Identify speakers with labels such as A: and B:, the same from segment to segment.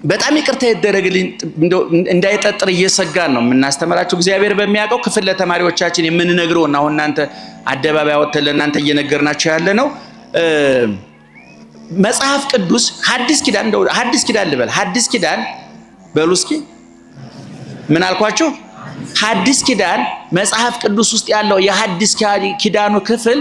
A: በጣም ይቅርታ ይደረግልኝ እንዳይጠጥር እየሰጋን ነው የምናስተምራችሁ እግዚአብሔር በሚያውቀው ክፍል ለተማሪዎቻችን የምንነግረውና አሁን እናንተ አደባባይ አወጥተን ለእናንተ እየነገርናችሁ ያለ ነው። መጽሐፍ ቅዱስ ሐዲስ ኪዳን ልበል ሐዲስ ኪዳን በሉ እስኪ ምን አልኳችሁ? ሐዲስ ኪዳን መጽሐፍ ቅዱስ ውስጥ ያለው የሐዲስ ኪዳኑ ክፍል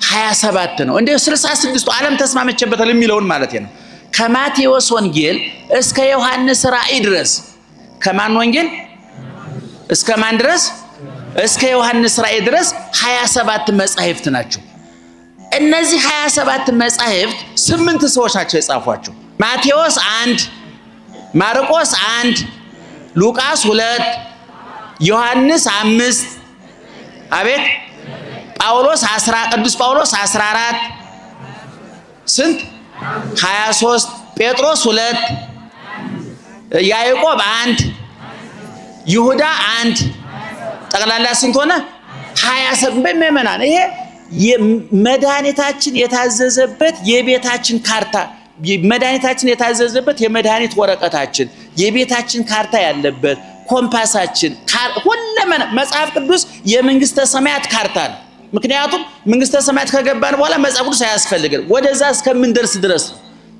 A: 27 ነው። እንደ 66 ዓለም ተስማመችበታል የሚለውን ማለት ነው። ከማቴዎስ ወንጌል እስከ ዮሐንስ ራእይ ድረስ ከማን ወንጌል እስከ ማን ድረስ? እስከ ዮሐንስ ራእይ ድረስ 27 መጻሕፍት ናቸው። እነዚህ 27 መጻሕፍት 8 ሰዎች ናቸው የጻፏቸው። ማቴዎስ 1፣ ማርቆስ 1፣ ሉቃስ 2፣ ዮሐንስ 5፣ አቤት ቅዱስ ጳውሎስ 14 ስንት 23 ጴጥሮስ 2 ያዕቆብ 1 ይሁዳ 1 ጠቅላላ ስንት ሆነ? 27 በመመናን ይሄ መድኃኒታችን የታዘዘበት የቤታችን ካርታ መድኃኒታችን የታዘዘበት የመድኃኒት ወረቀታችን የቤታችን ካርታ ያለበት ኮምፓሳችን ሁሉም መጽሐፍ ቅዱስ የመንግስተ ሰማያት ካርታ ነው። ምክንያቱም መንግስተ ሰማያት ከገባን በኋላ መጽሐፍ ቅዱስ አያስፈልግም። ወደዛ እስከምንደርስ ድረስ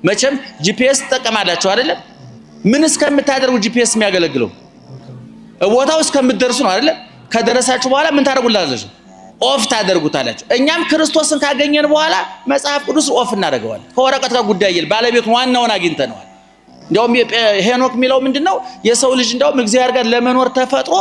A: መቼም ጂፒኤስ ተጠቀማላችሁ አይደለም? ምን እስከምታደርጉ ጂፒኤስ የሚያገለግለው ቦታው እስከምትደርሱ ነው አይደለም? ከደረሳችሁ በኋላ ምን ታደርጉላላችሁ? ኦፍ ታደርጉታላችሁ። እኛም ክርስቶስን ካገኘን በኋላ መጽሐፍ ቅዱስ ኦፍ እናደርገዋለን። ከወረቀት ጋር ጉዳይ የለም። ባለቤቱ ዋናውን አግኝተነዋል። እንደውም ሄኖክ የሚለው ምንድነው? የሰው ልጅ እንደውም እግዚአብሔር ጋር ለመኖር ተፈጥሮ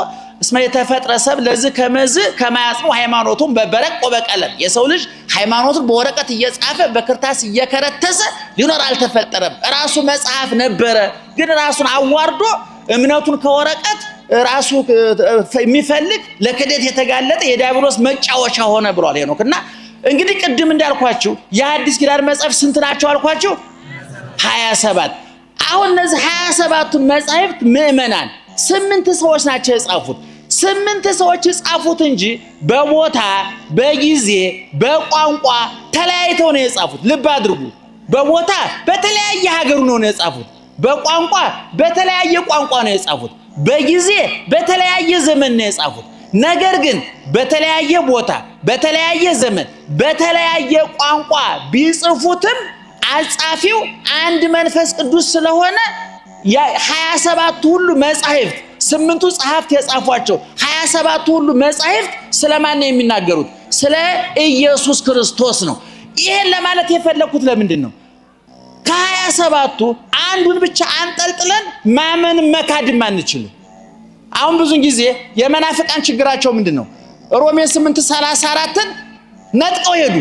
A: እስመ የተፈጥረ ሰብ ለዚህ ከመዝ ከማያጽሙ ሃይማኖቱን በበረቅ ወበቀለም የሰው ልጅ ሃይማኖቱን በወረቀት እየጻፈ በክርታስ እየከረተሰ ሊኖር አልተፈጠረም። ራሱ መጽሐፍ ነበረ፣ ግን ራሱን አዋርዶ እምነቱን ከወረቀት ራሱ የሚፈልግ ለክደት የተጋለጠ የዲያብሎስ መጫወቻ ሆነ ብሏል ሄኖክና። እንግዲህ ቅድም እንዳልኳችሁ የሐዲስ ኪዳን መጽሐፍ ስንት ናቸው አልኳችሁ? 27። አሁን እነዚህ 27ቱን መጻሕፍት ምእመናን 8 ሰዎች ናቸው የጻፉት። 8 ሰዎች የጻፉት እንጂ በቦታ በጊዜ በቋንቋ ተለያይተው ነው የጻፉት። ልብ አድርጉ። በቦታ በተለያየ ሀገሩ ነው የጻፉት። በቋንቋ በተለያየ ቋንቋ ነው የጻፉት። በጊዜ በተለያየ ዘመን ነው የጻፉት። ነገር ግን በተለያየ ቦታ በተለያየ ዘመን በተለያየ ቋንቋ ቢጽፉትም አጻፊው አንድ መንፈስ ቅዱስ ስለሆነ የ27ቱ ሁሉ መጻሕፍት 8ቱ ጸሐፍት የጻፏቸው 27ቱ ሁሉ መጻሕፍት ስለማን ነው የሚናገሩት? ስለ ኢየሱስ ክርስቶስ ነው። ይሄን ለማለት የፈለኩት ለምንድን ነው? ከ27ቱ አንዱን ብቻ አንጠልጥለን ማመን መካድም አንችልም። አሁን ብዙ ጊዜ የመናፍቃን ችግራቸው ምንድነው? ሮሜ 8:34ን ነጥቀው ሄዱ።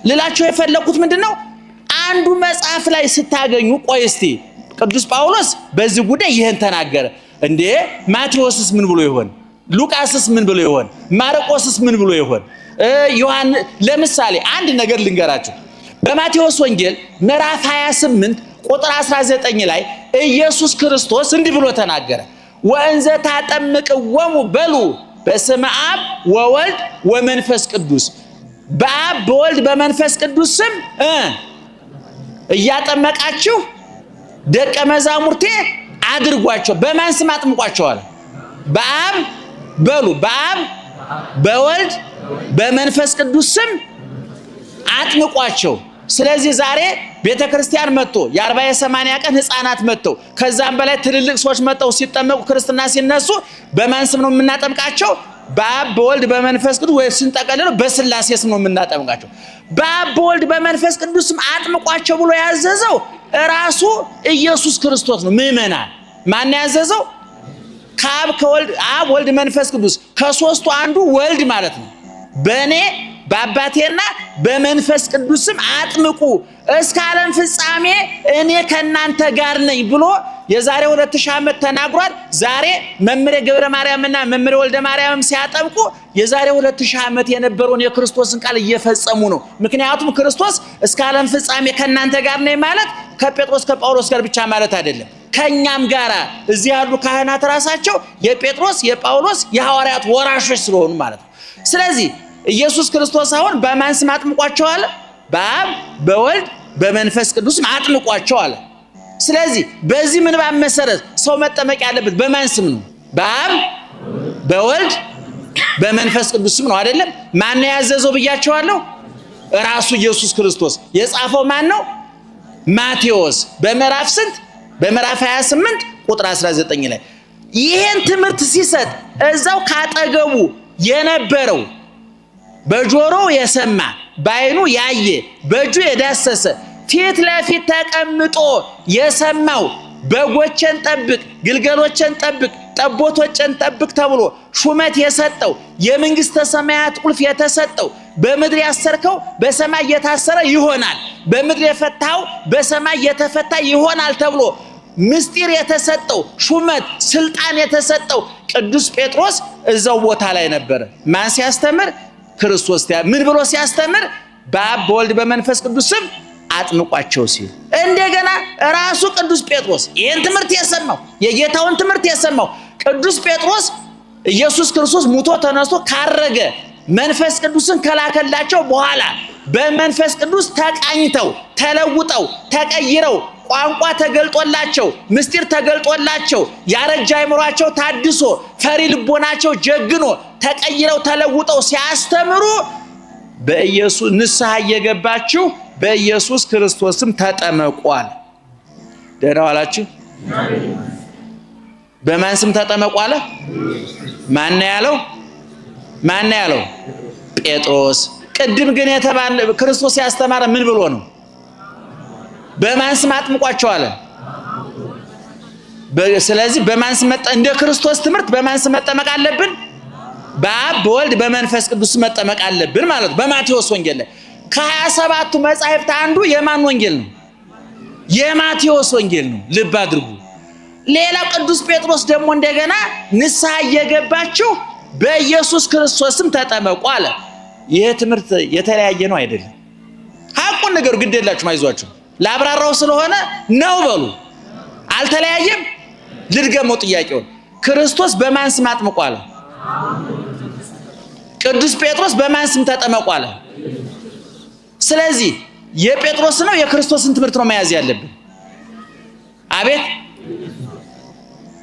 A: ልላቸው የፈለኩት ምንድነው? አንዱ መጽሐፍ ላይ ስታገኙ ቆይ እስቲ ቅዱስ ጳውሎስ በዚህ ጉዳይ ይሄን ተናገረ እንዴ? ማቴዎስስ ምን ብሎ ይሆን? ሉቃስስ ምን ብሎ ይሆን? ማርቆስስ ምን ብሎ ይሆን? ዮሐንስ ለምሳሌ አንድ ነገር ልንገራችሁ። በማቴዎስ ወንጌል ምዕራፍ 28 ቁጥር 19 ላይ ኢየሱስ ክርስቶስ እንዲህ ብሎ ተናገረ። ወእንዘ ታጠምቅወሙ በሉ በስመ አብ ወወልድ ወመንፈስ ቅዱስ። በአብ በወልድ በመንፈስ ቅዱስ ስም እያጠመቃችሁ ደቀ መዛሙርቴ አድርጓቸው። በማን ስም አጥምቋቸዋል? በአብ በሉ በአብ በወልድ በመንፈስ ቅዱስ ስም አጥምቋቸው። ስለዚህ ዛሬ ቤተክርስቲያን መጥቶ የ40 የ80 ቀን ህፃናት መጥተው ከዛም በላይ ትልልቅ ሰዎች መጥተው ሲጠመቁ ክርስትና ሲነሱ በማን ስም ነው የምናጠምቃቸው? በአብ በወልድ በመንፈስ ቅዱስ ወይ ስንጠቀልለው በስላሴ ስም ነው የምናጠምቃቸው። በአብ በወልድ በመንፈስ ቅዱስ ስም አጥምቋቸው ብሎ ያዘዘው ራሱ ኢየሱስ ክርስቶስ ነው። ምእመናን ማን ያዘዘው? ከአብ ከወልድ አብ ወልድ መንፈስ ቅዱስ ከሶስቱ አንዱ ወልድ ማለት ነው። በእኔ በአባቴና በመንፈስ ቅዱስም አጥምቁ እስከ ዓለም ፍጻሜ እኔ ከናንተ ጋር ነኝ ብሎ የዛሬ 2000 ዓመት ተናግሯል። ዛሬ መምህር ገብረ ማርያምና መምህር ወልደ ማርያም ሲያጠምቁ የዛሬ 2000 ዓመት የነበረውን የክርስቶስን ቃል እየፈጸሙ ነው። ምክንያቱም ክርስቶስ እስከ ዓለም ፍጻሜ ከናንተ ጋር ነኝ ማለት ከጴጥሮስ ከጳውሎስ ጋር ብቻ ማለት አይደለም። ከኛም ጋራ እዚህ ያሉ ካህናት ራሳቸው የጴጥሮስ የጳውሎስ የሐዋርያት ወራሾች ስለሆኑ ማለት ነው። ስለዚህ ኢየሱስ ክርስቶስ አሁን በማን ስም አጥምቋቸው አለ? በአብ በወልድ በመንፈስ ቅዱስ አጥምቋቸው አለ። ስለዚህ በዚህ ምንባብ መሰረት ሰው መጠመቅ ያለበት በማን ስም ነው? በአብ በወልድ በመንፈስ ቅዱስ ስም ነው አይደለም? ማን ያዘዘው ብያቸዋለሁ? ራሱ ኢየሱስ ክርስቶስ። የጻፈው ማን ነው? ማቴዎስ በምዕራፍ ስንት? በምዕራፍ 28 ቁጥር 19 ላይ ይሄን ትምህርት ሲሰጥ እዛው ካጠገቡ የነበረው በጆሮው የሰማ በዓይኑ ያየ በእጁ የዳሰሰ ፊት ለፊት ተቀምጦ የሰማው በጎችን ጠብቅ፣ ግልገሎችን ጠብቅ፣ ጠቦቶችን ጠብቅ ተብሎ ሹመት የሰጠው የመንግስተ ሰማያት ቁልፍ የተሰጠው በምድር ያሰርከው በሰማይ የታሰረ ይሆናል፣ በምድር የፈታው በሰማይ የተፈታ ይሆናል ተብሎ ምስጢር የተሰጠው ሹመት ስልጣን የተሰጠው ቅዱስ ጴጥሮስ እዛው ቦታ ላይ ነበር። ማን ሲያስተምር? ክርስቶስ። ምን ብሎ ሲያስተምር? በአብ በወልድ በመንፈስ ቅዱስ ስም አጥምቋቸው ሲል እንደገና ራሱ ቅዱስ ጴጥሮስ ይህን ትምህርት የሰማው የጌታውን ትምህርት የሰማው ቅዱስ ጴጥሮስ ኢየሱስ ክርስቶስ ሙቶ ተነስቶ ካረገ መንፈስ ቅዱስን ከላከላቸው በኋላ በመንፈስ ቅዱስ ተቃኝተው ተለውጠው ተቀይረው ቋንቋ ተገልጦላቸው ምስጢር ተገልጦላቸው ያረጀ አይምሯቸው ታድሶ ፈሪ ልቦናቸው ጀግኖ ተቀይረው ተለውጠው ሲያስተምሩ በኢየሱስ ንስሐ እየገባችሁ በኢየሱስ ክርስቶስም ተጠመቋል። ደህና ዋላችሁ። በማን ስም ተጠመቋል? ማን ያለው? ማን ያለው? ጴጥሮስ። ቅድም ግን የተባለ ክርስቶስ ያስተማረ ምን ብሎ ነው? በማን ስም አጥምቋቸው አለ? ስለዚህ በማን ስም እንደ ክርስቶስ ትምህርት በማን ስም መጠመቅ አለብን? በአብ በወልድ በመንፈስ ቅዱስ መጠመቅ አለብን ማለት ነው። በማቴዎስ ወንጌል ላይ ከ27ቱ መጻሕፍት አንዱ የማን ወንጌል ነው? የማቴዎስ ወንጌል ነው። ልብ አድርጉ። ሌላ ቅዱስ ጴጥሮስ ደግሞ እንደገና ንስሐ እየገባችሁ በኢየሱስ ክርስቶስም ተጠመቁ አለ። ይሄ ትምህርት የተለያየ ነው አይደለም? ሐቁን ነገር ግድ የላችሁም፣ አይዟችሁ። ላብራራው ስለሆነ ነው በሉ። አልተለያየም። ልድገመው ጥያቄውን። ክርስቶስ በማን ስም አጥምቁ አለ? ቅዱስ ጴጥሮስ በማን ስም ተጠመቁ አለ? ስለዚህ የጴጥሮስ ነው የክርስቶስን ትምህርት ነው መያዝ ያለብን። አቤት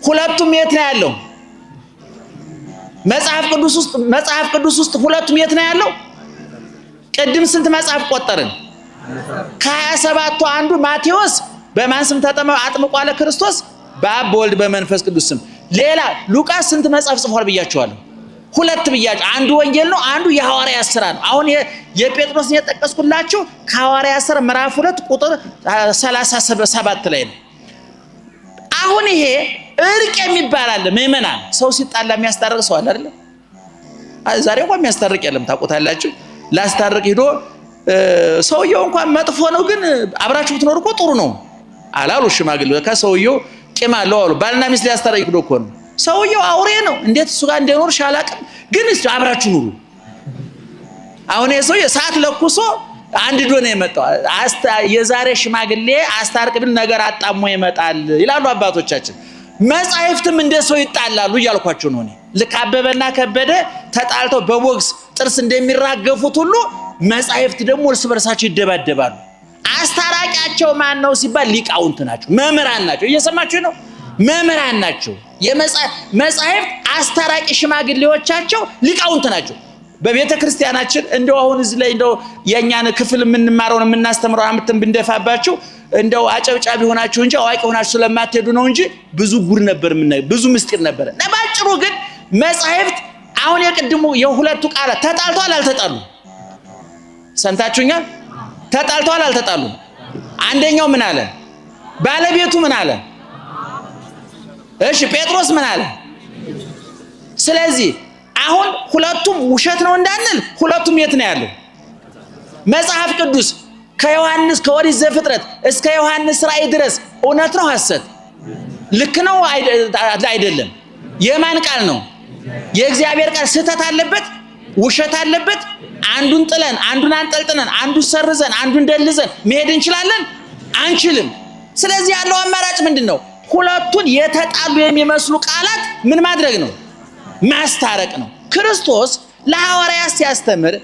A: ሁለቱም የት ነው ያለው? መጽሐፍ ቅዱስ ውስጥ ሁለቱም የት ነው ያለው? ቅድም ስንት መጽሐፍ ቆጠርን? ከ27ቱ አንዱ ማቴዎስ በማን ስም አጥምቁ አለ ክርስቶስ? በአብ በወልድ በመንፈስ ቅዱስ ስም። ሌላ ሉቃስ ስንት መጽሐፍ ጽፏል ብያቸዋለሁ? ሁለት ብያቸው። አንዱ ወንጌል ነው፣ አንዱ የሐዋርያት ሥራ ነው። አሁን የጴጥሮስን የጠቀስኩላችሁ ከሐዋርያት ሥራ ምዕራፍ 2 ቁጥር 37 ላይ ነው። አሁን ይሄ እርቅ የሚባል አለ። ምእመናን ሰው ሲጣላ የሚያስታርቅ ሰው አለ አይደል? ዛሬ እንኳን የሚያስታርቅ የለም፣ ታውቁታላችሁ። ላስታርቅ ሄዶ ሰውየው እንኳን መጥፎ ነው ግን አብራችሁ ብትኖር እኮ ጥሩ ነው አላሉ ሽማግሌው። ከሰውየው ቂም አለው አሉ። ባልና ሚስት ሊያስታርቅ ሄዶ እኮ ነው። ሰውየው አውሬ ነው፣ እንዴት እሱ ጋር እንደኖርሽ አላውቅም፣ ግን እስቲ አብራችሁ ኑሩ። አሁን የሰው ሰዓት ለኩሶ አንድ ዶነ የመጣው የዛሬ ሽማግሌ አስታርቅ ብል ነገር አጣሞ ይመጣል ይላሉ አባቶቻችን። መጻሕፍትም እንደ ሰው ይጣላሉ እያልኳቸው ነው። ልክ አበበና ከበደ ተጣልተው በቦክስ ጥርስ እንደሚራገፉት ሁሉ መጻሕፍት ደግሞ እርስ በርሳቸው ይደባደባሉ። አስታራቂያቸው ማን ነው ሲባል ሊቃውንት ናቸው፣ መምህራን ናቸው። እየሰማችሁ ነው? መምህራን ናቸው። መጻሕፍት አስታራቂ ሽማግሌዎቻቸው ሊቃውንት ናቸው። በቤተ ክርስቲያናችን እንደው አሁን እዚህ ላይ እንደው የኛን ክፍል የምንማረው የምናስተምረው አምጥተን ብንደፋባችሁ እንደው አጨብጫቢ ሆናችሁ እንጂ አዋቂ ሆናችሁ ስለማትሄዱ ነው እንጂ ብዙ ጉድ ነበር፣ ብዙ ምስጢር ነበር። ለባጭሩ ግን መጻሕፍት አሁን የቅድሙ የሁለቱ ቃላት ተጣልቷል አልተጣሉም? ሰምታችሁኛል? ተጣልቷል አልተጣሉም? አንደኛው ምን አለ? ባለቤቱ ምን አለ? እሺ ጴጥሮስ ምን አለ? ስለዚህ አሁን ሁለቱም ውሸት ነው እንዳንል ሁለቱም የት ነው ያለው? መጽሐፍ ቅዱስ ከዮሐንስ ከኦሪት ዘፍጥረት እስከ ዮሐንስ ራእይ ድረስ እውነት ነው ሐሰት? ልክ ነው አይደለም? የማን ቃል ነው? የእግዚአብሔር ቃል። ስህተት አለበት? ውሸት አለበት? አንዱን ጥለን አንዱን አንጠልጥለን አንዱን ሰርዘን አንዱን ደልዘን መሄድ እንችላለን? አንችልም። ስለዚህ ያለው አማራጭ ምንድነው? ሁለቱን የተጣሉ የሚመስሉ ቃላት ምን ማድረግ ነው? ማስታረቅ ነው። ክርስቶስ ለሐዋርያት ሲያስተምር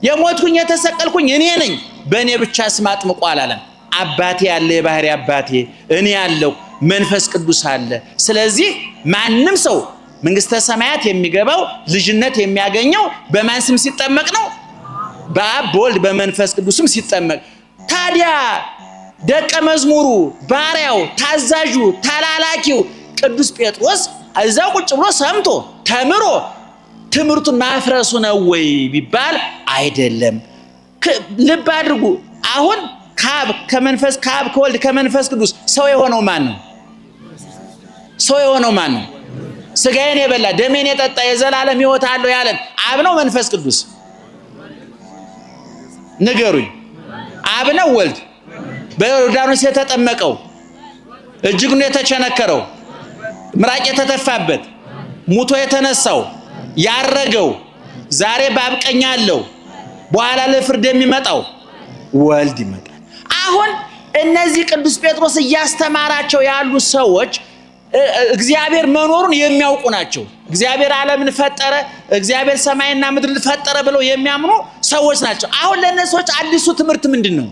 A: የሞትኩኝ የተሰቀልኩኝ እኔ ነኝ፣ በእኔ ብቻ ስም አጥምቁ አላለም። አባቴ ያለ የባህሪ አባቴ እኔ ያለው መንፈስ ቅዱስ አለ። ስለዚህ ማንም ሰው መንግስተ ሰማያት የሚገባው ልጅነት የሚያገኘው በማን ስም ሲጠመቅ ነው? በአብ በወልድ በመንፈስ ቅዱስም ሲጠመቅ። ታዲያ ደቀ መዝሙሩ ባሪያው ታዛዡ ተላላኪው ቅዱስ ጴጥሮስ እዛው ቁጭ ብሎ ሰምቶ ተምሮ ትምህርቱን ማፍረሱ ነው ወይ ቢባል አይደለም። ልብ አድርጉ። አሁን ካብ ከወልድ ከመንፈስ ቅዱስ ሰው የሆነው ማን ነው? ሰው የሆነው ማን ነው? ስጋዬን የበላ ደሜን የጠጣ የዘላለም ሕይወት አለው ያለን አብ ነው መንፈስ ቅዱስ? ንገሩኝ። አብ ነው ወልድ? በዮርዳኖስ የተጠመቀው እጅግኑ የተቸነከረው ምራቅ የተተፋበት ሙቶ የተነሳው ያረገው ዛሬ በአብ ቀኝ ያለው በኋላ ለፍርድ የሚመጣው ወልድ ይመጣል። አሁን እነዚህ ቅዱስ ጴጥሮስ እያስተማራቸው ያሉ ሰዎች እግዚአብሔር መኖሩን የሚያውቁ ናቸው። እግዚአብሔር ዓለምን ፈጠረ፣ እግዚአብሔር ሰማይና ምድርን ፈጠረ ብለው የሚያምኑ ሰዎች ናቸው። አሁን ለእነዚህ ሰዎች አዲሱ ትምህርት ምንድን ነው?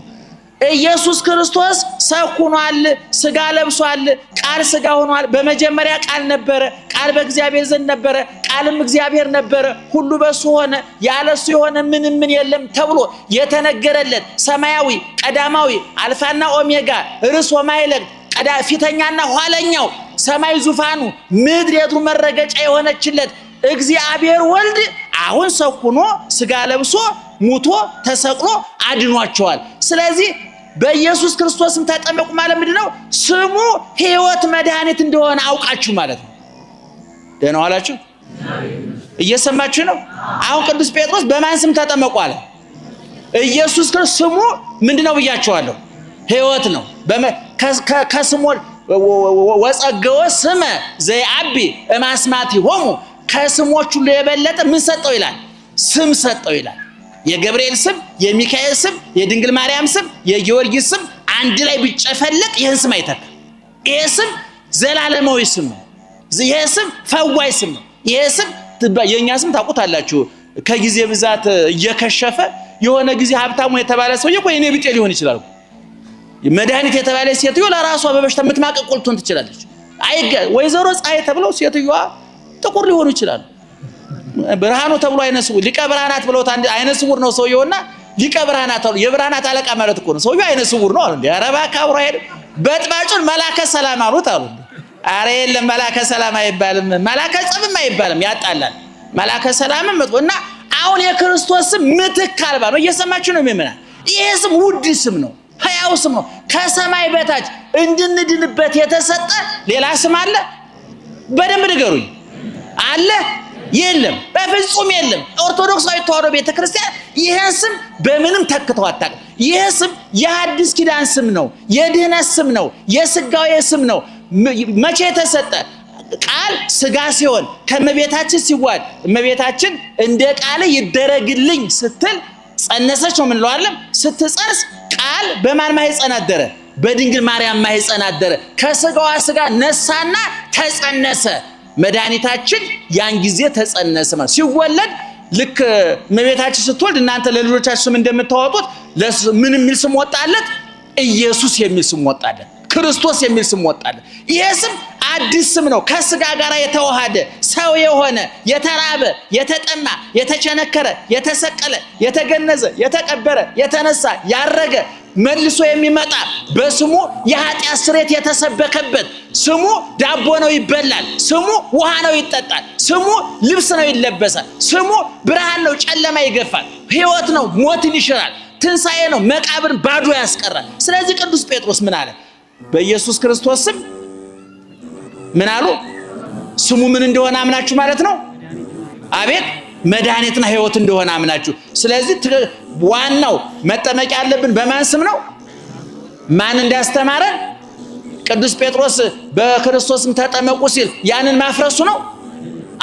A: ኢየሱስ ክርስቶስ ሰው ሆኗል፣ ስጋ ለብሷል፣ ቃል ስጋ ሆኗል። በመጀመሪያ ቃል ነበረ፣ ቃል በእግዚአብሔር ዘንድ ነበረ፣ ቃልም እግዚአብሔር ነበረ፣ ሁሉ በሱ ሆነ፣ ያለሱ የሆነ ምን የለም ተብሎ የተነገረለት ሰማያዊ ቀዳማዊ አልፋና ኦሜጋ ርዕስ ወማይለቅ ፊተኛና ኋለኛው ሰማይ ዙፋኑ ምድር የእግሩ መረገጫ የሆነችለት እግዚአብሔር ወልድ አሁን ሰው ሆኖ ስጋ ለብሶ ሙቶ ተሰቅሎ አድኗቸዋል። ስለዚህ በኢየሱስ ክርስቶስም ተጠመቁ ማለት ምንድነው? ስሙ ሕይወት መድኃኒት እንደሆነ አውቃችሁ ማለት ነው። ደህና ዋላችሁ? እየሰማችሁ ነው? አሁን ቅዱስ ጴጥሮስ በማን ስም ተጠመቁ አለ? ኢየሱስ ክርስቶስ ስሙ ምንድነው ብያችኋለሁ? ሕይወት ነው። ከስሙ ወጸገወ ስመ ዘይአቢ እማስማቲሆሙ ከስሞች ሁሉ የበለጠ ምን ሰጠው ይላል? ስም ሰጠው ይላል። የገብርኤል ስም፣ የሚካኤል ስም፣ የድንግል ማርያም ስም፣ የጊዮርጊስ ስም አንድ ላይ ቢጨፈለቅ ይህን ስም አይተካም። ይሄ ስም ዘላለማዊ ስም ነው። ይሄ ስም ፈዋይ ስም ነው። ይሄ ስም የኛ ስም ታውቁታላችሁ። ከጊዜ ብዛት እየከሸፈ የሆነ ጊዜ ሀብታሙ የተባለ ሰውዬ እኮ የኔ ቢጤ ሊሆን ይችላል። መድኃኒት የተባለ ሴትዮ ለራሷ በበሽታ የምትማቀቅ ቁልቱን ትችላለች። ወይዘሮ ፀሐይ ተብለው ሴትዮዋ ጥቁር ሊሆኑ ይችላሉ። ብርሃኑ ተብሎ አይነ ስውር ሊቀ ብርሃናት ብለውት አንድ አይነ ስውር ነው ሰውየውና ሊቀ ብርሃናት አሉ። የብርሃናት አለቃ ማለት እኮ ነው። ሰውየው አይነ ስውር ነው አሉ። ያረባ ካብሮ ሄደ በጥባጩን መላከ ሰላም አሉት አሉ። አረ የለም መላከ ሰላም አይባልም፣ መላከ ጸብም አይባልም፣ ያጣላል። መላከ ሰላምም መጥቶና አሁን የክርስቶስ ስም ምትክ አልባ ነው። እየሰማችሁ ነው የሚመና ይሄ ስም ውድ ስም ነው፣ ሕያው ስም ነው። ከሰማይ በታች እንድንድንበት የተሰጠ ሌላ ስም አለ? በደንብ ንገሩኝ። አለ? የለም፣ በፍጹም የለም። ኦርቶዶክሳዊ ተዋሕዶ ቤተክርስቲያን ይሄን ስም በምንም ተክተው አታውቅም። ይሄ ስም የሐዲስ ኪዳን ስም ነው፣ የድህነት ስም ነው፣ የስጋዌ ስም ነው። መቼ የተሰጠ? ቃል ስጋ ሲሆን ከእመቤታችን ሲዋድ እመቤታችን እንደ ቃል ይደረግልኝ ስትል ጸነሰች ነው የምንለው አይደለም? ስትጸንስ ቃል በማን ማህፀን አደረ? በድንግል ማርያም ማህፀን አደረ። ከስጋዋ ስጋ ነሳና ተጸነሰ። መድኃኒታችን ያን ጊዜ ተጸነሰ ማለት ሲወለድ ልክ እመቤታችን ስትወልድ እናንተ ለልጆቻችሁ ስም እንደምታወጡት ምን የሚል ስም ወጣለት? ኢየሱስ የሚል ስም ወጣለት። ክርስቶስ የሚል ስም ወጣለት። ይሄ ስም አዲስ ስም ነው። ከስጋ ጋር የተዋሃደ ሰው የሆነ የተራበ፣ የተጠማ፣ የተቸነከረ፣ የተሰቀለ፣ የተገነዘ፣ የተቀበረ፣ የተነሳ፣ ያረገ መልሶ የሚመጣ በስሙ የኃጢአት ስርየት የተሰበከበት ስሙ ዳቦ ነው ይበላል፣ ስሙ ውሃ ነው ይጠጣል፣ ስሙ ልብስ ነው ይለበሳል፣ ስሙ ብርሃን ነው ጨለማ ይገፋል፣ ሕይወት ነው ሞትን ይሽራል፣ ትንሣኤ ነው መቃብርን ባዶ ያስቀራል። ስለዚህ ቅዱስ ጴጥሮስ ምን አለ? በኢየሱስ ክርስቶስ ስም ምን አሉ? ስሙ ምን እንደሆነ አምናችሁ ማለት ነው። አቤት መድኃኒትና ሕይወት እንደሆነ አምናችሁ። ስለዚህ ዋናው መጠመቅ ያለብን በማን ስም ነው? ማን እንዳስተማረን? ቅዱስ ጴጥሮስ በክርስቶስም ተጠመቁ ሲል ያንን ማፍረሱ ነው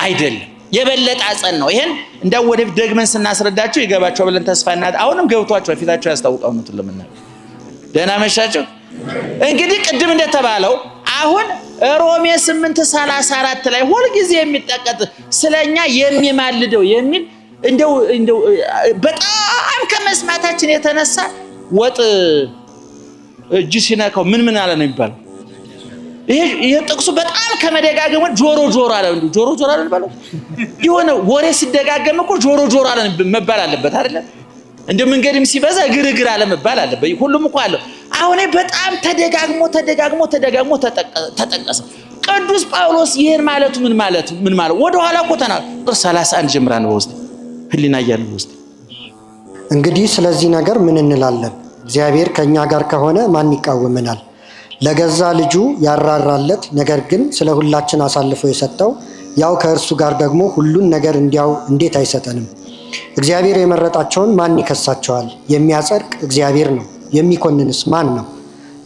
A: አይደለም፣ የበለጠ አጸን ነው። ይሄን እንደው ወደፊት ደግመን ስናስረዳችሁ ይገባቸው ብለን ተስፋ እናድርግ። አሁንም ገብቷቸው ፊታቸው ያስታውቃው ነው ለምን ደህና መሻቸው። እንግዲህ ቅድም እንደተባለው አሁን ሮሜ 8:34 ላይ ሁሉ ጊዜ የሚጠቀጥ ስለኛ የሚማልደው የሚል እንደው በጣም ከመስማታችን የተነሳ ወጥ እጅ ሲነካው ምን አለ ነው የሚባለው? ይሄ ጥቅሱ በጣም ከመደጋገሙ ጆሮ አለ እንዴ? ጆሮ አለ የሚባለው የሆነ ወሬ ሲደጋገም እኮ ጆሮ አለ መባል አለበት አይደለ? እንደ መንገድም ሲበዛ ግርግር አለ መባል አለበት። ሁሉም እኮ አለ። አሁን በጣም ተደጋግሞ ተጠቀሰ። ቅዱስ ጳውሎስ ይሄን ማለቱ ምን ማለት ወደ ኋላ እኮ ተናገረ። 31 ጀምራ ነው ውስጥ ህሊና ያያል ውስጥ
B: እንግዲህ ስለዚህ ነገር ምን እንላለን? እግዚአብሔር ከኛ ጋር ከሆነ ማን ይቃወመናል? ለገዛ ልጁ ያራራለት ነገር ግን ስለ ሁላችን አሳልፎ የሰጠው ያው ከእርሱ ጋር ደግሞ ሁሉን ነገር እንዲያው እንዴት አይሰጠንም? እግዚአብሔር የመረጣቸውን ማን ይከሳቸዋል? የሚያጸድቅ እግዚአብሔር ነው። የሚኮንንስ ማን ነው?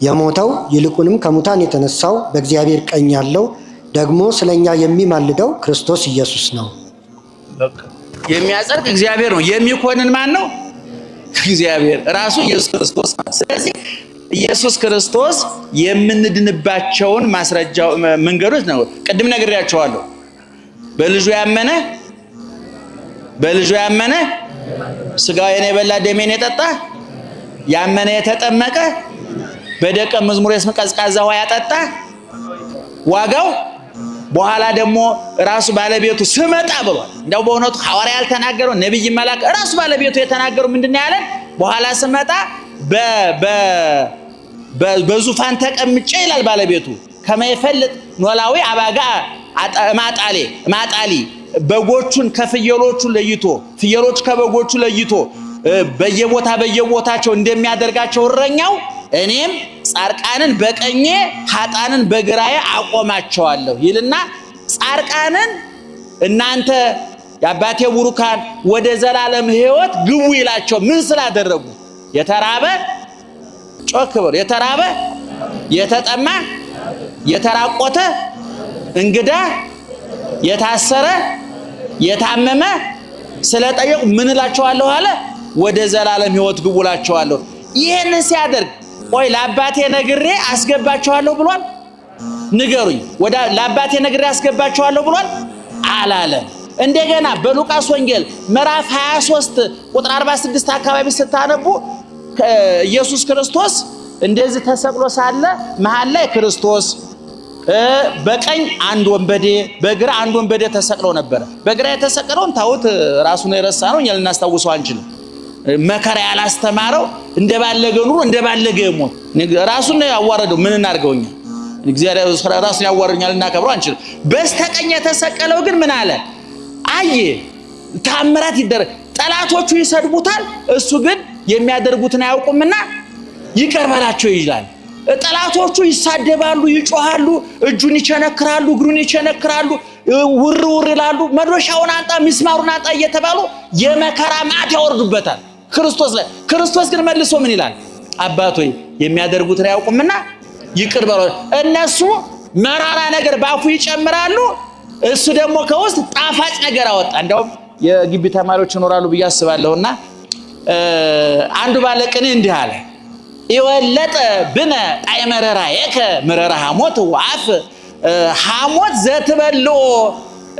B: የሞተው ይልቁንም ከሙታን የተነሳው በእግዚአብሔር ቀኝ ያለው ደግሞ ስለኛ የሚማልደው ክርስቶስ ኢየሱስ ነው።
A: የሚያጸድቅ እግዚአብሔር ነው። የሚኮንን ማን ነው? እግዚአብሔር ራሱ ኢየሱስ ክርስቶስ ነው። ስለዚህ ኢየሱስ ክርስቶስ የምንድንባቸውን ማስረጃው መንገዶች ነው። ቅድም ነግሬያቸዋለሁ። በልጁ ያመነ ስጋዬን የበላ ደሜን የጠጣ ያመነ የተጠመቀ በደቀ መዝሙር የስም ቀዝቃዛ ውሃ ያጠጣ ዋጋው በኋላ ደግሞ ራሱ ባለቤቱ ስመጣ ብሏል። እንደው በእውነቱ ሐዋርያ ያልተናገረው ነብይ መልአክ ራሱ ባለቤቱ የተናገረው ምንድነው ያለን? በኋላ ስመጣ በዙፋን ተቀምጬ ይላል ባለቤቱ ከመይፈልጥ ኖላዊ አባጋ ማጣሊ በጎቹን ከፍየሎቹ ለይቶ ፍየሎች ከበጎቹ ለይቶ በየቦታቸው እንደሚያደርጋቸው እረኛው እኔም ጻርቃንን በቀኜ ኃጣንን በግራዬ አቆማቸዋለሁ ይልና ጻርቃንን እናንተ የአባቴ ቡሩካን ወደ ዘላለም ሕይወት ግቡ ይላቸው። ምን ስላደረጉ? የተራበ ጮክበር የተራበ የተጠማ የተራቆተ እንግዳ የታሰረ የታመመ ስለጠየቁ ምን እላቸዋለሁ አለ? ወደ ዘላለም ሕይወት ግቡ እላቸዋለሁ። ይሄንን ሲያደርግ ቆይ ለአባቴ ነግሬ አስገባቸዋለሁ ብሏል? ንገሩኝ። ለአባቴ ነግሬ አስገባቸዋለሁ ብሏል አላለም። እንደገና በሉቃስ ወንጌል ምዕራፍ 23 ቁጥር 46 አካባቢ ስታነቡ ኢየሱስ ክርስቶስ እንደዚህ ተሰቅሎ ሳለ መሃል ላይ ክርስቶስ በቀኝ አንድ ወንበዴ በግራ አንድ ወንበዴ ተሰቅለው ነበር። በግራ የተሰቀለውን ታውት ራሱን የረሳ ነው፣ እኛ ልናስታውሰው አንችልም። መከራ ያላስተማረው እንደባለገ ኑሮ እንደባለገ ሞት ራሱን ያዋረደው ምን እናርገውኛ? እግዚአብሔር ራሱን ያዋረኛል እናከብረው አንችልም። በስተቀኝ የተሰቀለው ግን ምን አለ? አየ ታምራት ይደረግ። ጠላቶቹ ይሰድቡታል፣ እሱ ግን የሚያደርጉትን አያውቁምና ይቅር በላቸው ይላል። ጠላቶቹ ይሳደባሉ፣ ይጮሃሉ፣ እጁን ይቸነክራሉ፣ እግሩን ይቸነክራሉ፣ ውር ይላሉ። መዶሻውን አንጣ ሚስማሩን አንጣ እየተባሉ የመከራ ማዕት ያወርዱበታል ክርስቶስ ላይ። ክርስቶስ ግን መልሶ ምን ይላል? አባት ሆይ የሚያደርጉትን አያውቁምና ይቅር በላቸው። እነሱ መራራ ነገር ባፉ ይጨምራሉ፣ እሱ ደግሞ ከውስጥ ጣፋጭ ነገር አወጣ። እንደውም የግቢ ተማሪዎች ይኖራሉ ብዬ አስባለሁና አንዱ ባለቅኔ እንዲህ አለ ይወለጠ ብነ ጣዕመ ረራየከ መረራ ሐሞት ወአፍ ሐሞት ዘትበልኦ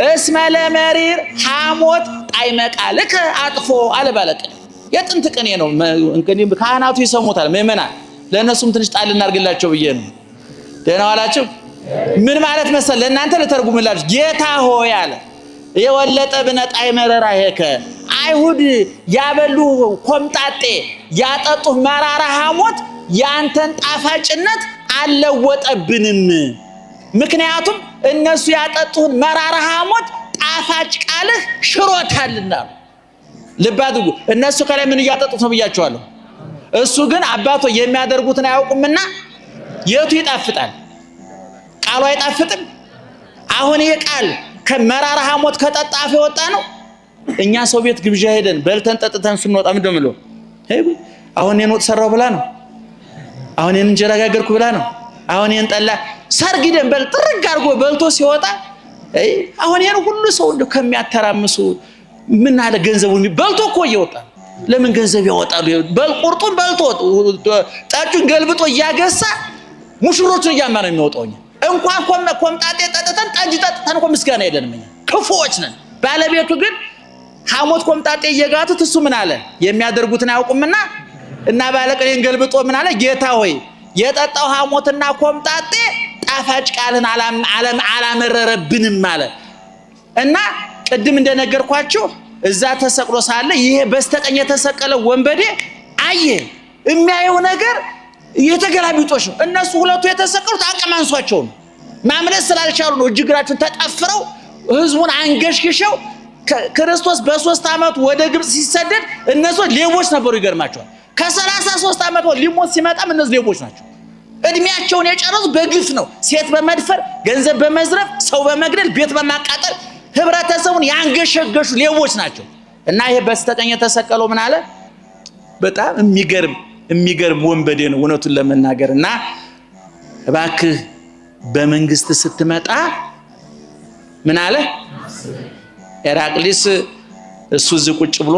A: እስመ ለመሪር ሐሞት ጣዕመ ቃልከ አጥፎ አለ ባለቅኔ። የጥንት ቅኔ ነው እንግዲህ ካህናቱ ይሰሙታል። ምእመናን ለእነሱም ትንሽ ጣል እናርግላቸው ብዬ ነው። ደህና ዋላችሁ። ምን ማለት መሰል ለእናንተ ልተርጉምላችሁ። ጌታ ሆይ አለ የወለጠ ብነ ጣዕመ ረራየከ አይሁድ ያበሉ ኮምጣጤ ያጠጡ መራራ ሐሞት ያንተን ጣፋጭነት አልለወጠብንም። ምክንያቱም እነሱ ያጠጡን መራራ ሐሞት ጣፋጭ ቃልህ ሽሮታልና። ልብ አድርጉ። እነሱ ከላይ ምን እያጠጡት ነው ብያቸዋለሁ። እሱ ግን አባቶ የሚያደርጉትን አያውቁምና የቱ ይጣፍጣል? ቃሉ አይጣፍጥም? አሁን ይሄ ቃል ከመራራ ሐሞት ከጠጣፍ የወጣ ነው። እኛ ሰው ቤት ግብዣ ሄደን በልተን ጠጥተን ስንወጣ ምንድን ነው የምለው? አሁን ይሄን ወጥ ሰራው ብላ ነው፣ አሁን ይሄን እንጀራ ጋገርኩ ብላ ነው፣ አሁን ይሄን ጠላ ሰርግ ሄደን በል ጥርግ አድርጎ በልቶ ሲወጣ አሁን ይሄን ሁሉ ሰው እንደው ከሚያተራምሱ ምን አለ ገንዘቡን በልቶ እኮ እየወጣ ለምን ገንዘብ ያወጣሉ? ቁርጡን በልቶ ጣጩን ገልብጦ እያገሳ ሙሽሮቹን እያማ ነው የሚወጣው። እንኳን ኮምጣጤ ጠጥተን ጠጅ ጠጥተን እኮ ምስጋና የለንም እኛ ክፉዎች ነን። ባለቤቱ ግን ሐሞት ኮምጣጤ እየጋቱት እሱ ምን አለ? የሚያደርጉትን አያውቁምና እና ባለቅኔን ገልብጦ ምን አለ? ጌታ ሆይ የጠጣው ሐሞትና ኮምጣጤ ጣፋጭ ቃልን አላመረረብንም ማለት እና ቅድም እንደነገርኳችሁ እዛ ተሰቅሎ ሳለ ይሄ በስተቀኝ የተሰቀለው ወንበዴ አየ። የሚያየው ነገር የተገላቢጦሽ ነው። እነሱ ሁለቱ የተሰቀሉት አቅም አንሷቸው ነው፣ ማምለጥ ስላልቻሉ ነው። እጅግራቸውን ተጠፍረው ህዝቡን አንገሽግሸው ክርስቶስ በ3 ዓመት ወደ ግብጽ ሲሰደድ እነሱ ሌቦች ነበሩ። ይገርማቸዋል። ከ33 ዓመት ሊሞት ሲመጣም እነሱ ሌቦች ናቸው። እድሜያቸውን የጨረሱ በግፍ ነው። ሴት በመድፈር ገንዘብ በመዝረፍ ሰው በመግደል ቤት በማቃጠል ህብረተሰቡን ያንገሸገሹ ሌቦች ናቸው። እና ይሄ በስተቀኝ የተሰቀለው ምን አለ? በጣም የሚገርም ወንበዴ ነው እውነቱን ለመናገር። እና እባክህ በመንግስት ስትመጣ ምን አለ ሄራቅሊስ? እሱ እዚህ ቁጭ ብሎ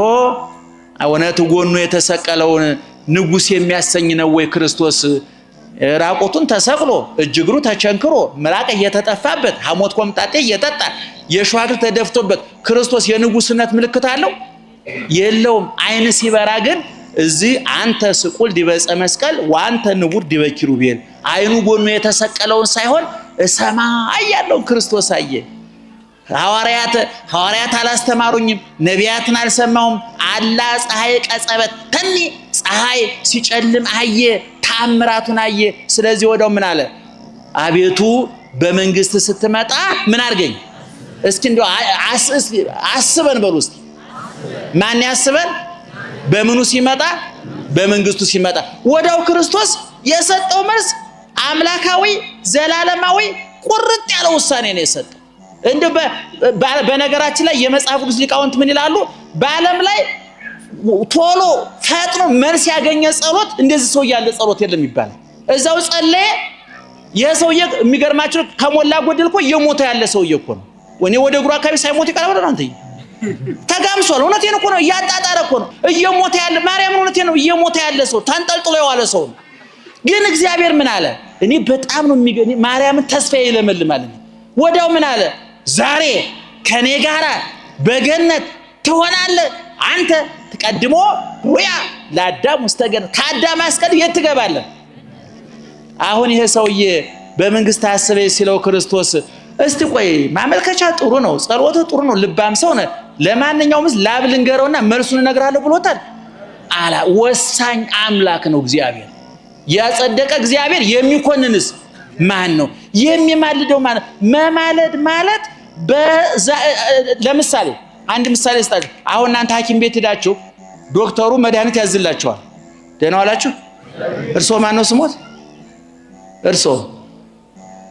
A: እውነት ጎኑ የተሰቀለውን ንጉስ የሚያሰኝ ነው ወይ ክርስቶስ? ራቁቱን ተሰቅሎ እጅግሩ ተቸንክሮ ምራቅ እየተጠፋበት ሐሞት ኮምጣጤ እየጠጣ የሸዋግር ተደፍቶበት ክርስቶስ የንጉስነት ምልክት አለው የለውም? አይን ሲበራ ግን እዚህ አንተ ስቁል ዲበፀ መስቀል ወአንተ ንቡር ዲበ ኪሩቤል፣ አይኑ ጎኑ የተሰቀለውን ሳይሆን ሰማይ ያለውን ክርስቶስ አየ። ሐዋርያት አላስተማሩኝም፣ ነቢያትን አልሰማሁም። አላ ፀሐይ ቀጸበት ተኒ ፀሐይ ሲጨልም አየ፣ ተአምራቱን አየ። ስለዚህ ወዲያው ምን አለ? አቤቱ በመንግስት ስትመጣ ምን አድርገኝ? እስኪ እንደው አስበን በሉ እስኪ። ማን ያስበን? በምኑ ሲመጣ? በመንግስቱ ሲመጣ። ወዲያው ክርስቶስ የሰጠው መልስ አምላካዊ ዘላለማዊ ቁርጥ ያለ ውሳኔ ነው የሰጠው። እንደው በነገራችን ላይ የመጽሐፍ ቅዱስ ሊቃውንት ምን ይላሉ? በዓለም ላይ ቶሎ ፈጥኖ መልስ ያገኘ ጸሎት እንደዚህ ሰው ያለ ጸሎት የለም ይባላል። እዛው ጸለየ። የሰውዬ የሚገርማችሁ ከሞላ ጎደል እኮ እየሞተ ያለ ሰውዬ እኮ ነው። ወኔ ወደ እግሩ አካባቢ ሳይሞት ይቀርባል አንተ ተጋምሷል። እውነቴን እኮ ነው፣ እያጣጣረ እኮ ነው እየሞተ ያለ ማርያም። እውነቴን ነው፣ እየሞተ ያለ ሰው ተንጠልጥሎ የዋለ ሰው ነው። ግን እግዚአብሔር ምን አለ? እኔ በጣም ነው የሚገርም። ማርያምን ተስፋዬ ይለመልማል። ወዲያው ምን አለ? ዛሬ ከኔ ጋራ በገነት ትሆናለህ። አንተ ተቀድሞ ወያ ለአዳም ውስጥ ገነት፣ ከአዳም አስቀድሞ የት ትገባለህ? አሁን ይሄ ሰውዬ በመንግስት አስበ ሲለው ክርስቶስ እስቲ ቆይ ማመልከቻ ጥሩ ነው፣ ጸሎቱ ጥሩ ነው፣ ልባም ሰው ነህ፣ ለማንኛውም ላብ ልንገረውና መልሱን እነግራለሁ ብሎታል። አላ ወሳኝ አምላክ ነው እግዚአብሔር። ያጸደቀ እግዚአብሔር የሚኮንንስ ማን ነው? የሚማልደው ማለት መማለድ ማለት ለምሳሌ አንድ ምሳሌ ስጣችሁ። አሁን እናንተ ሐኪም ቤት ሄዳችሁ ዶክተሩ መድኃኒት ያዝላችኋል። ደህና ዋላችሁ? እርሶ ማን ነው ስሞት? እርሶ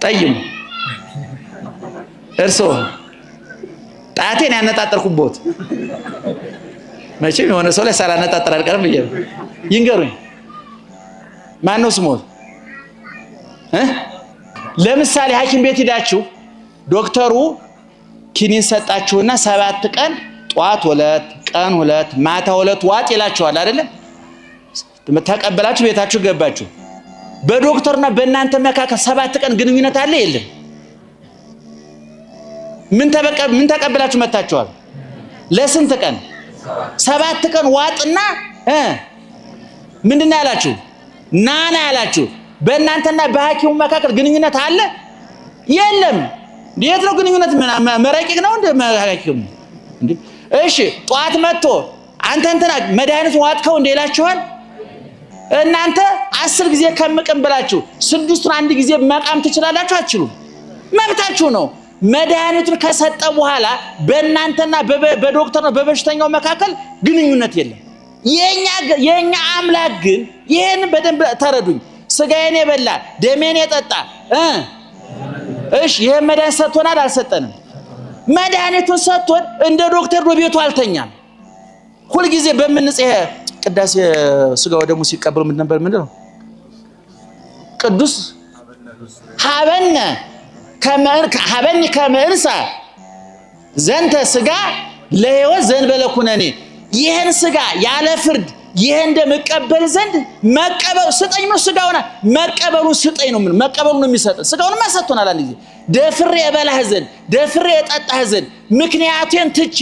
A: ጠይሙ። እርሶ ጣቴን ያነጣጠርኩበት መቼም የሆነ ሰው ላይ ሳላነጣጠር አልቀርም ብዬ ይንገሩኝ። ማን ነው ስሞት? ለምሳሌ ሐኪም ቤት ሄዳችሁ ዶክተሩ ኪኒን ሰጣችሁና 7 ቀን ጧት 2 ቀን 2 ማታ 2 ዋጥ ይላችኋል አይደለም? ተቀበላችሁ ቤታችሁ ገባችሁ። በዶክተርና በእናንተ መካከል 7 ቀን ግንኙነት አለ የለም? ምን ተቀበላችሁ መታችኋል? ለስንት ቀን? 7 ቀን ዋጥና ምንድነው ያላችሁ? ናና ያላችሁ። በእናንተና በሐኪሙ መካከል ግንኙነት አለ የለም? የት ነው ግንኙነት? መረቂቅ ነው እንደ ሐኪሙ እንዴ? እሺ ጧት መጥቶ አንተ እንትና መድኃኒቱን ዋጥከው እንደ ይላችኋል። እናንተ 10 ጊዜ ከምቅም ብላችሁ 6ቱን አንድ ጊዜ መቃም ትችላላችሁ? አትችሉም። መብታችሁ ነው። መድኃኒቱን ከሰጠ በኋላ በእናንተና በዶክተርና በበሽተኛው መካከል ግንኙነት የለም። የኛ አምላክ ግን ይሄን በደንብ ተረዱኝ። ስጋዬን የበላ ደሜን የጠጣ እሺ ይሄ መድኃኒት ሰጥቶናል አልሰጠንም? መድኃኒቱን ሰጥቶን እንደ ዶክተር በቤቱ አልተኛም። ሁል ጊዜ በምንጽህ ቅዳሴ ስጋው ደግሞ ሲቀበሉ ምን ነበር? ምንድነው? ቅዱስ ሀበኒ ከመእንሳ ዘንተ ስጋ ለሕይወት ዘንበለ ኩነኔ። ይህን ስጋ ያለ ፍርድ ይህን እንደመቀበል ዘንድ መቀበሉ ስጠኝ ነው። ስጋውና መቀበሉ ስጠኝ ነው። ምን መቀበሉ ነው የሚሰጠን? ስጋውንማ ሰጥቶናል። አንድ ጊዜ ደፍሬ እበላህ ዘንድ ደፍሬ እጠጣህ ዘንድ ምክንያቴን ትቼ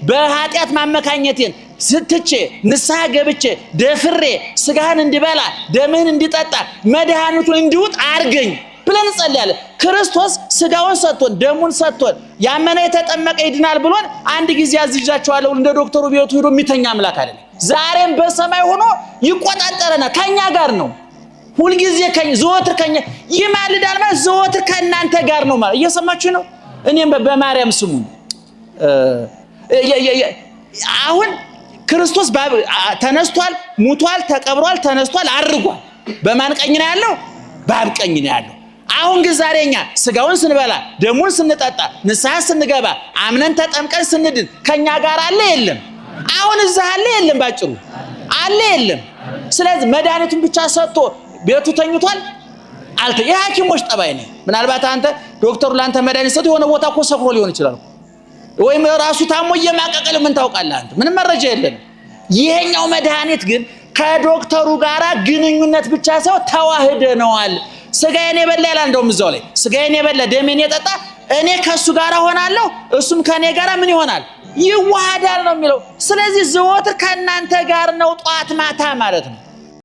A: በኃጢአት ማመካኘቴን ስትቼ ንስሐ ገብቼ ደፍሬ ስጋህን እንዲበላ ደምህን እንዲጠጣ መድኃኒቱን እንዲውጥ አርገኝ ብለን እንጸልያለን። ክርስቶስ ስጋውን ሰጥቶን ደሙን ሰጥቶን ያመነ የተጠመቀ ይድናል ብሎን አንድ ጊዜ አዝዣቸዋለሁ እንደ ዶክተሩ ቤቱ ሄዶ የሚተኛ አምላክ አይደለም። ዛሬም በሰማይ ሆኖ ይቆጣጠረናል። ከኛ ጋር ነው። ሁል ጊዜ ዘወትር ከኛ ይማልዳል ማለት ዘወትር ከእናንተ ጋር ነው ማለት እየሰማችሁ ነው። እኔም በማርያም ስሙ አሁን ክርስቶስ ተነስቷል፣ ሙቷል፣ ተቀብሯል፣ ተነስቷል፣ አርጓል። በማን ቀኝ ነው ያለው? በአብ ቀኝ ነው ያለው። አሁን ግን ዛሬኛ ስጋውን ስንበላ ደሙን ስንጠጣ ንስሐ ስንገባ አምነን ተጠምቀን ስንድን ከኛ ጋር አለ የለም? አሁን እዛ አለ የለም? ባጭሩ አለ የለም? ስለዚህ መድኃኒቱን ብቻ ሰጥቶ ቤቱ ተኝቷል አልተ የሐኪሞች ጠባይ ነው። ምናልባት አንተ ዶክተሩ ላንተ መድኃኒት ሰጥቶ የሆነ ቦታ እኮ ሰፍሮ ሊሆን ይችላል ወይም ራሱ ታሞ እየማቀቀል ምን ታውቃለህ አንተ? ምንም መረጃ የለም። ይሄኛው መድኃኒት ግን ከዶክተሩ ጋራ ግንኙነት ብቻ ሳይሆን ተዋህደነዋል። ስጋዬን የበላ ይላል እንደውም እዛው ላይ ስጋዬን የበላ ደሜን የጠጣ እኔ ከሱ ጋር ሆናለሁ እሱም ከኔ ጋር ምን ይሆናል? ይዋሃዳል ነው የሚለው። ስለዚህ ዘወትር ከእናንተ ጋር ነው ጧት ማታ ማለት ነው።